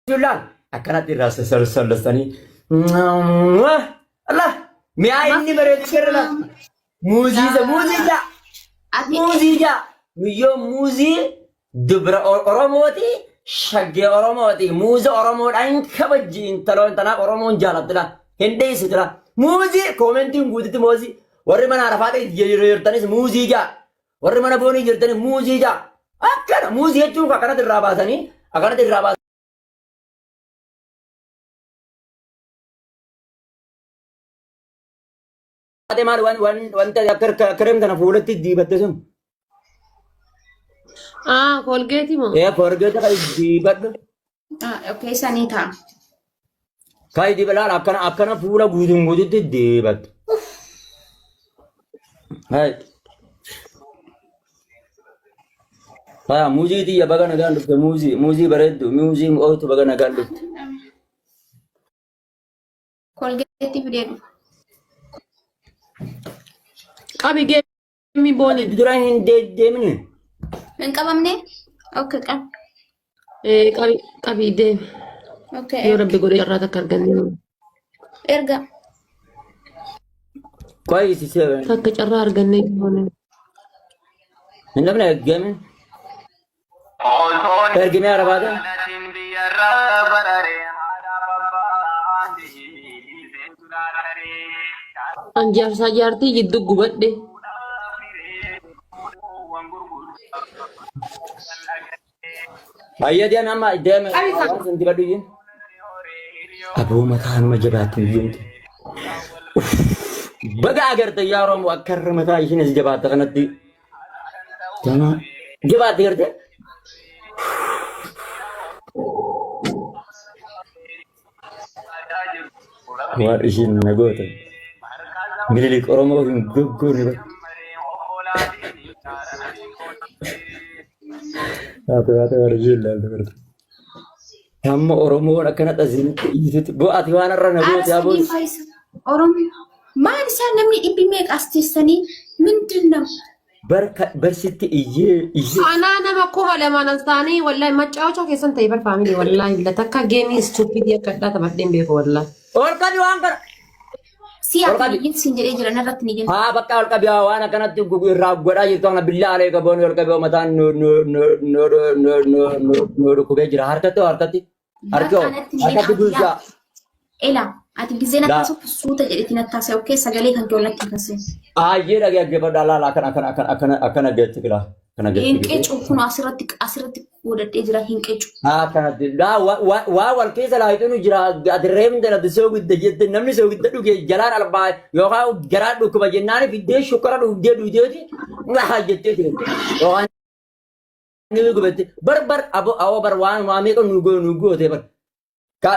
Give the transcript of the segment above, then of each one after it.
julaan akkanatti irraa sassalastanii Allah mi'a inni bareedu sirna muuziija miyyoo muuzii dubra Oromooti shaggee Oromooti muuza Oromoodhaan kabajji intaloon tanaaf Oromoon jaalatudha hin dheessitudha muuzii koomentiin guututti muuzii warri mana arafaadha jirtanis muuziija warri mana boonii jirtanis muuziija akkana muuzii jechuun akkanatti irraa baasanii akkanatti irraa baasanii ate maal wanta krem kana fuulatti dibatte sun Colgate mo Colgate kai dibadhu okay sanita kai dibalaan akkana fuula guututti dibattu hai muuzii tiyya baga nagaan dhufte muuzii bareeddu muuzii ootu baga nagaan dhufte Colgate fideedu qabi geemi booni dura hin deemne hin qabamne okay qabi deemi okay yoo rabbi godhe irraa takka arganne erga kai si seven takka carraa arganne booni hin namne geemi ergime arabaata anjaarsaa jaartii jiddu gubadhe ayya dia nama deeme waan dibadhu yin aboo mataan ma jabaatti yimte baga agarte yaa Oromo akka mataa ishin as jabaatta kanatti jama jabaatti garte waan ishin nagoota mililik Oromo hin goggone ba Ate warjilla berarti. Amma Oromo akkana dhazinitti iyyiti bo'ati waan irra nagooti aboo Oromo maal isaan namni dhibbi meeqa asteessanii ምንድነው barsitti iyyee ana nama kuma lamaan astaanii wallahi maccaacha keessan ta'e bar family wallahi la takka game stupid akka dhata badden beeko wallahi olqabi waan kana si ati sin jedhee jira narratti ni jenna bakka olqabi waan akkanatti irraa godhaa jirtu ana billaa alee qaboon olqabi mataan no dhukubee jira harkatti bulchaa ela ati gizena kaso suuta jedheti nattaase okay sagalee kan keewlatti kase ayyee dhagee badala akkana geetti kila kana geetti hinqeecu kun asirratti godhadhee jira hinqeecu kana waa wal keessa laayituun jira adirreem dala soo gudda jette namni soo gudda dhuge jalaan albaa yookaan garaa dhukkuba jennaan fiddee shukara dhugeeti waa jettee jira yookaan ni gubette bar abo bar waan waamee kan nu goote bar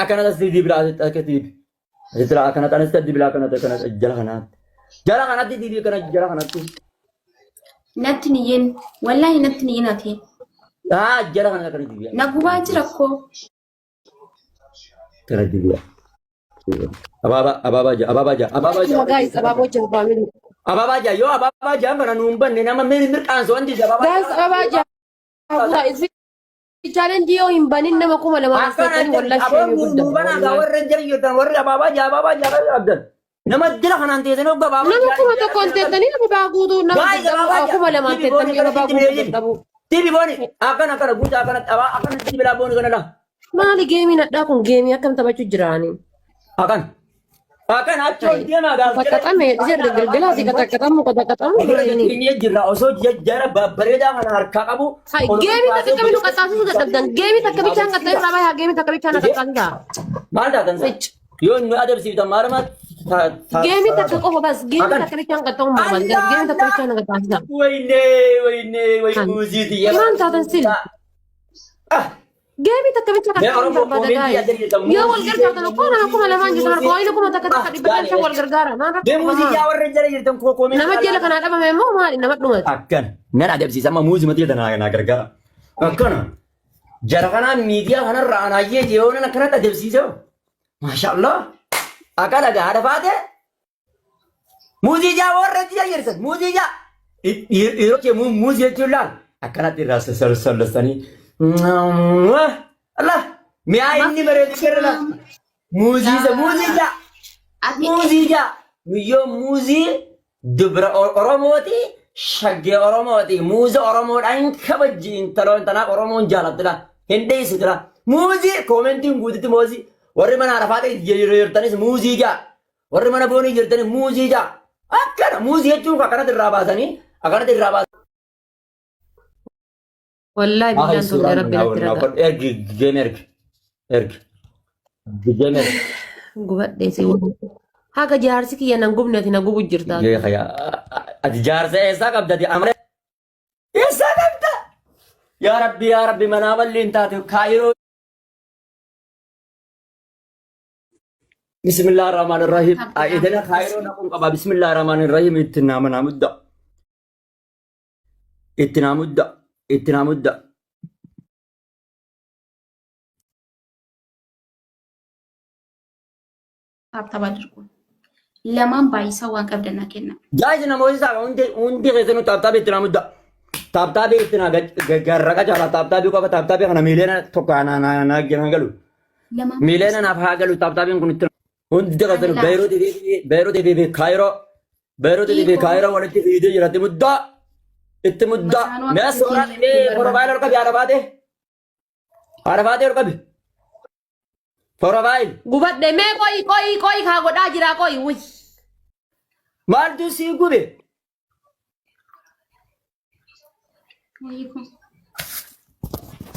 akkana tasii dibila akkati Itra akan tanis tadi bila akan jalan kanatti di kana jalan kanatti natniyen wallahi natniyen ati jalan kanatti di naguba jira ko kana di dia ababa ja guys ababaja family yo ababaja mana numban ne nama mir kanso andi guys ababaja guys challenge yo imbanin nama kuma lama asatani wallahi shey gudda bana ga warre jariyatan warre ababaja abdan nama dila kanan teesano baba nama kuma to kontetani nama bagudu nama kuma lama tetani nama bagudu dabu tibi boni akan guja akan tibi la boni kana la mali game nadda kun game akam tabachu jirani akan acho dia na ga kata-kata jer gelgela si kata-katamu ini jira oso jara bareda kana harka kabu game tak kami lu kata sudah dan game tak kami cang kata raba ya game tak kami cang kata malda kan yo no ada sih tamar mat game tak oh bas game tak kami cang kata umman game tak kami cang kata woi muzi dia man tak sil game tak kami cang kata yo wal gargara no kona aku malah manju sama kau ini aku mata kata di belakang wal gargara dia muzi dia warre jara jirtan ko komen nama jela kana ada memang mali nama dumat akan nan ada sih sama muzi mati dan na gargara akan jara kana media kana rana ye jeona na kana ada sih so masyaallah akan ada fate muzi ja warre jara jirtan muzi ja iro ke muzi chulan akan ada rasa salsani Allah Mi'a inni bareedu sirna. Muuziidha. Muuziidha. Guyyoo muuzii dubra Oromooti. Shaggee Oromooti. Muuza Oromoodhaan kabajji intaloon tanaaf Oromoon jaalattudha. Hin dheessitudha. Muuzii koomentiin guututti muuzii. Warri mana Arafaadha jirtanis muuzii jaa. Warri mana Boonii jirtanis muuzii jaa. Akkana muuzii jechuun akkanatti irraa baasanii akkanatti irraa baasanii. Wallahi billahi tole rabbi natti raga. Ergi. Geem ergi. Gubadhee si haga jaarsi kiyya nan gubne ati na gubu jirta. Ati jaarsa eessaa qabdati amre. Eessaa qabda. Yaa Rabbi manaa balliin taate kaayiroo. Bismillahirrahmanirrahim. Idana kaayiroo naqun qaba. Bismillahirrahmanirrahim. Itti naamudda. Taaptaba dirqu. Lamaan baay'isaa waan qabdanna kenna. Jaaji namoonni isaa hundi keessanuu taaptaabii itti naamudda. Taaptaabii itti naa garraqa jaala taaptaabii qofa taaptaabii kana miileena tokko naa galu. Miileena naaf haa galu taaptaabiin kun itti hundi keessanuu Beeruutii fi Kaayiroo walitti fiidee jira itti muddaa. Mee suuraa dhibee Porofaayil ol qabi Arafaatee ol qabi. Porofaayil. Gubadhee mee qoyi kaa godhaa jira qoyi wuy. Maaltu sii gube?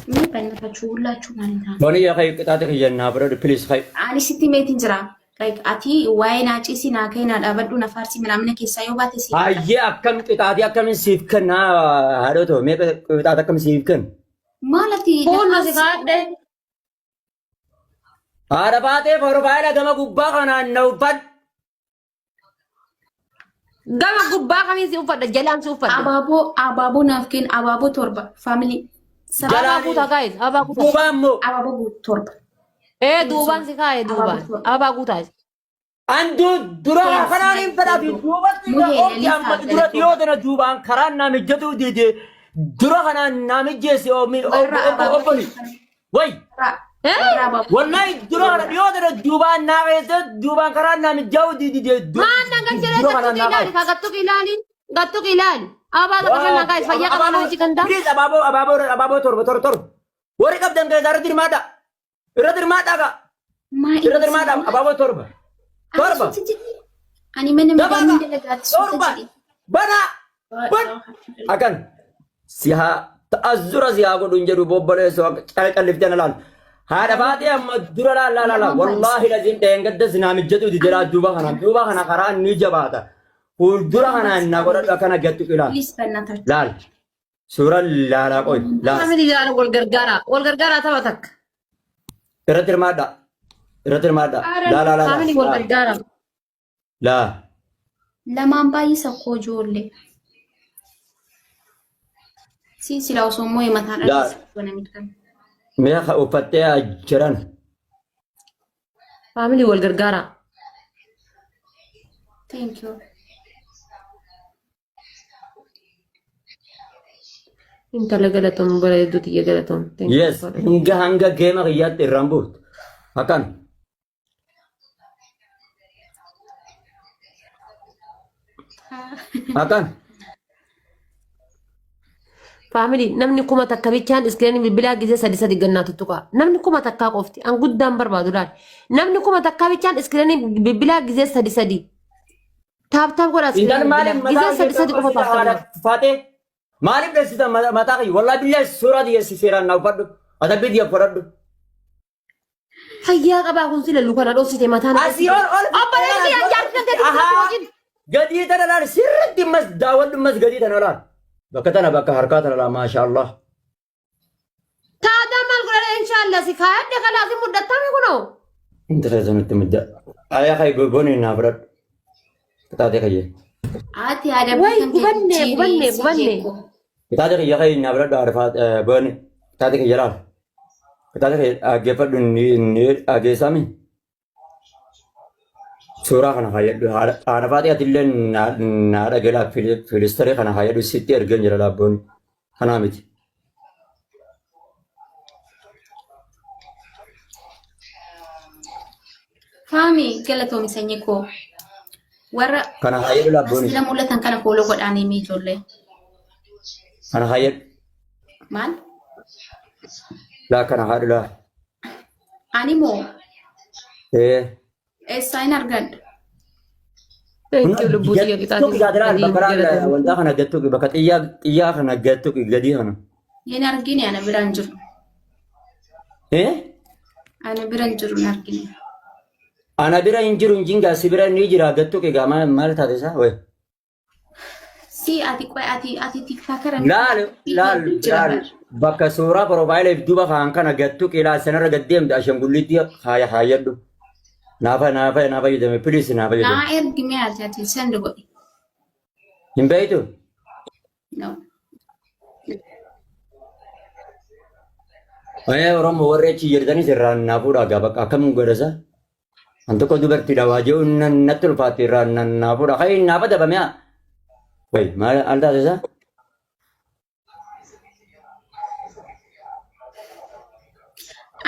Mee banata chuullachuu maalidha? Booni yaa kai qixaate kiyyannaa bira please kai. Ani sitti meetiin jira. Ati waa'ee naa ciisi naa ka'e naa dhaabadhu na faarsi midhaamina keessaa yoo baate si. Hayyee akkam qixaatii akkamiin siif kennaa haadhotoo mee qixaate akkamiin siif kenna? Maal ati? Fuulli si kaadhe. Haadha baatee Porofaayila gama gubbaa kanaan na uffadhu. Gama gubbaa kamiin si uffadha jalaan si uffadha. Abaaboo naaf kenna abaaboo torba faamilii. Abaa guutaa kaa'e abaa guutaa. Duubaan moo? Abaaboo torba. Duubaan si kaa'e duubaan abaa guutaa. Andu dura kanaan hin fedhatu duubatti oomti amma dura dhiyootana duubaan karaan naamijjatu dide dura kanaan naamijjeessi obboli. Way! Wallahi dura kana dhiyootana duubaan naageesse duubaan karaan naamijjatu dide Maan nagan jedhee gattuq ilaali. Abaa qaban nagaa fayyaa qaban hojii ganda. Please abaaboo torba. Warri qabdan keessaa irratti hirmaadha. Irratti hirmaadha abaaboo torba. Ani mana midhaan dalagaatti torba. Bana. Akan sihaa ta'azzura sihaa godhuun jedhu bobboleessoo calqalliftee na laalu. Haadha baatee amma dura laala. Wallaahi laziin dheengadda sinaamijjatu didiraa duuba kana karaa ni jabaata. Fuuldura kanaan na godhadhu akkana gattu ilaal. Laal. Suuraa laalaa qoy. Family ilaala wal gargaaraa tapha takka. Irratti hirmaadha. Laa. Family wal gargaaraa. Laa. Lamaan baay'isa koo ijoollee. Sila osoo immoo himataan dha. Mee uffattee jiran. Family wal gargaaraa. Thank you. Intala galatoom bareedduu xiyya galatoom. Yes, hanga geema kiyyaatti irraan buutu. Akkan. Family namni kuma takka bichaan iskireen bilbilaa gisee sadi gannaa tuttuqa. Namni kuma takkaa qofti an guddaan barbaadu laal. Namni kuma takkaa bichaan iskireen bilbilaa gisee sadi. Taap godha iskireen gisee sadi qofa faatee. Maaliif dheessita mataa kiyya? Wallaahi biyya suuraa dhiyeessi seeraan na uffadhu. Adabbii dhiyeef fudhadhu. Fayyaa qabaa kun sila lukana dhoosite mataan. Asii ol. Obboleessi jaarsi kan ta'e gadii tana laal sirriitti mas daawwadhu mas gadii tana laal. Bakka harkaa tana laal maasha Allah. Taata maal godhadha inshaallah si kaayadde kalaasi muddatame kunoo. Inta keessa nutti mudda. Ayaa kay goone naa fudhadhu. Kitaatee kayyee. Ati ada gubanne. Kitaate kiyya kay naa fudhadhu arfaat boone. Kitaate kiyya laal. Kitaate kiyya dhaggeeffadhu ni dhageessami. Suuraa kana fayyadhu haadha faatee atillee naa dhageelaa filistarii kana fayyadhu sitti ergeen jira laabboon kanaa miti. Faami galatoomii sanyii koo warra Kana hayyalu labbooni. asila mul'atan kana fooloo godhaanii mi ijoollee. Kana hayyalu. Maal? Laa kana haadhu laa. Ani moo eessaa hin argadhu? Thank you lubbuu xiyya qixaatiin. Wanta kana gattu bakka xiyyaa kana gattu gadi kana. Hin argine ana biraan jiru. Ana biraan jiru hin argine. Ana bira hin jiru jingaa si bira ni jira gattu qigaa maal taate isaa wayi. Si ati qoy ati tikfaakara. Laal bakka suuraa profaayiliif duuba kaan kana gattu qilaa sanarra gaddeemte ashangulliitti haayadhu. Naafa jedhame piliis naafa jedhame. Naa ergime ati send godhi. Hin beektu? No. Oromoo warri achi jirtanis irraan naafuudha gaa bakka akkamiin godhasa? An tokko dubartiidha waajjii natti ulfaatti irraan naafuudha. Kan naafa dabamee wayi maal al taate isaa?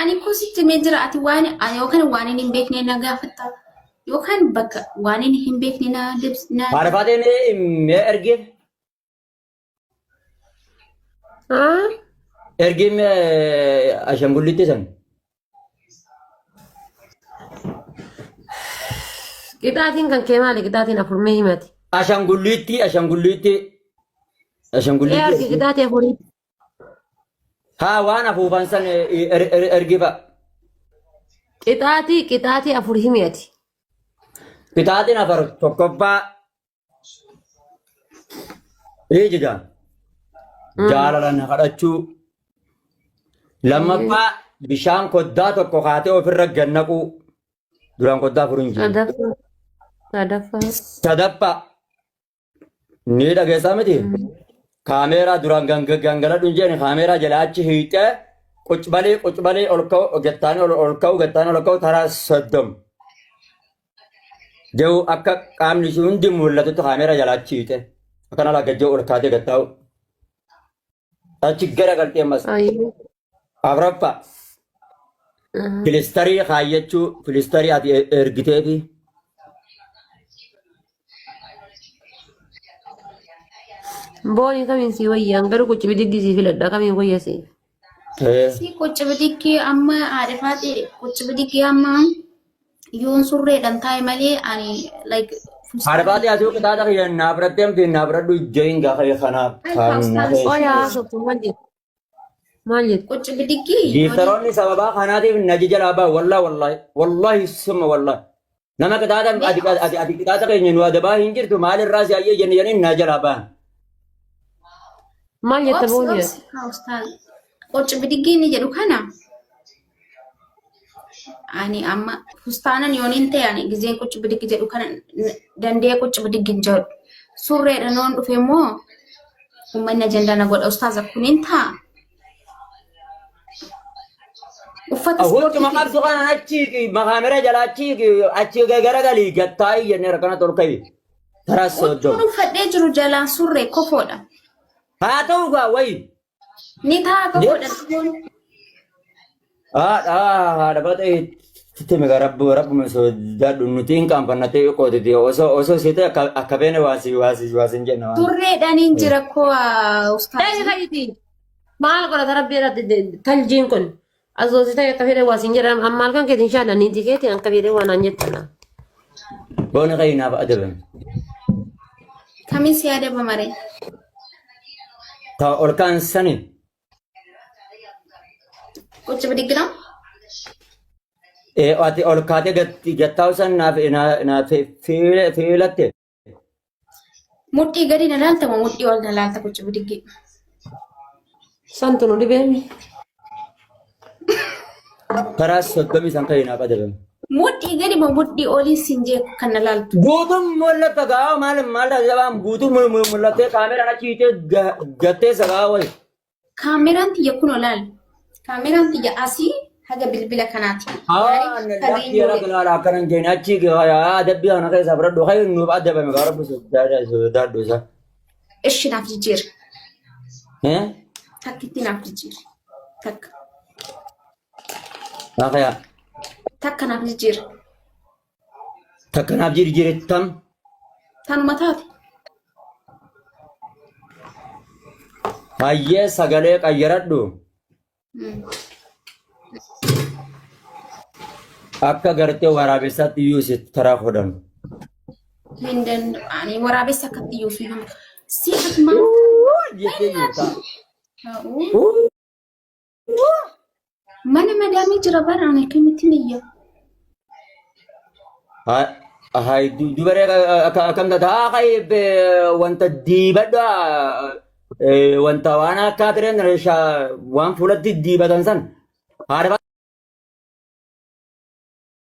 Ani kusitti mee jira ati waan yookaan waan hin beekne na gaafatta yookaan bakka waan hin beekne na na. Maarifaatee mee ergee? Ergee mee ashangulliitti san? Qixaatiin kan kee maali? Qixaatiin afurmee himati. Ashangulliitti. Ergi qixaatii afurii. Haa waan afuufan san ergiba. Qixaatii afur himati. Qixaatiin afur tokkoffaa ijida jaalalan kadhachuu. Lammaffaa bishaan koddaa tokko kaatee ofirra gannaquu. Duraan koddaa afur hin jiru. Sadaffaa ni dhageessaa miti. Kaameeraa duraan gangaladhu hin jeeni kaameeraa jalaa achi hiixee quc balee ol ka'u gattaanii ol ka'u taraa 30. Jehu akka qaamni ishee hundi mul'atutti kaameeraa jalaa achi hiixee akkana laggajjee ol kaatee gattaa'u. Achi gara galtee ammas. Afuraffaa filistarii kaayyachuu filistarii ati ergiteefi. Booni kamiin si wayyaan garuu qucci bidiggii filadha kamiin wayyasi. Si qucci bidiggii amma aadeffaate qucci bidiggii amma yoon surreedhaan taa'e malee ani like. Aadeffaate asii qixaata kiyyan naaf raddeemti naaf raddu ijjeen gaafa kanaaf. Oyaa sobtu maal jettu? Qucci bidiggii. Giiftaroonni sababaa kanaatiif naji jalaa ba'a wallahi summa wallahi. Nama qixaata ati qixaata keenya nu adabaa hin jirtu maalirraa si ayyee jennee na jalaa ba'an. Maal jetta booni? Qucci bidiggii ni jedhu kana. Ani amma fustaanan yooniin ta'e ani gizeen qucci bidiggi jedhu kana dandee qucci bidiggi hin jedhu. Surreedhaan waan dhufe immoo uummanni ajandaa na godha ustaaza kuniin ta'a. Uffata ispoortii maqaabsu kana kaameera jalaa achi garagalii gattaa'ii jennee rakkana tolkayi. Taraas soojoo. Kun uffadhee jiru jalaan surree kofoodha. Haa ta'u gaa wayi. Ni ta'a kofoodha. Haadha batee titime rabbuma sodaadhu nuti hin qaanfannatee qootiti osoo siite akka beene waasin jenna. Turreedhaan hin jira koo ustaaza. Maal godhata rabbi irratti taljiin kun? Asoosita akka fedhe waasin jedhama amma halkan keetiin shaallanii tikeeti akka fedhe waan aan jettana. Booni qayi naaf adabame. Kamiin si adabama ree? Ta ol kaan sani. Qucci bidiggiidhaan? Ati ol kaatee gattaa'u san naaf filatte. Mudhii gadi na laalta moo mudhii ol na laalta qucci bidiggii? Santu nu dhibeemi. Karaa 30 san qayi naaf adabame. Mudhii gadi moo mudhii olii siin jee kan na laaltu? Guutuun mul'ata gaa maal taasisaa guutuu mul'attee kaameraan achi hiitee gattee sagaa wayi. Kaameraan tiyya kun olaal. Kaameraan tiyya asii haga bilbila kanaati. Akkanan keenya achi adabbii kana keessaa fudhadhu kan nuuf adabame gaa rabbi sodaadhu isaa. Ishi naaf jijjiira. Takkitti naaf jijjiira. Takka. Akaya. Takka naaf jijjiira. Takkanaaf jirjirittam. Tanuma taate. Hayyee sagalee qayyaradhu. Akka gartee waraabessaatti iyyuu sitti taraa hodhan. Hindan ani waraabessa akkatti iyyuu suyyuu. Si atmaa. Jettee jirta. Mana madaamii jira baraan akkamittiin iyya. Hai dubaree akkam tataa qayyee wanta diibadha wanta waan akka tireen waan fuulatti diibatan san haadha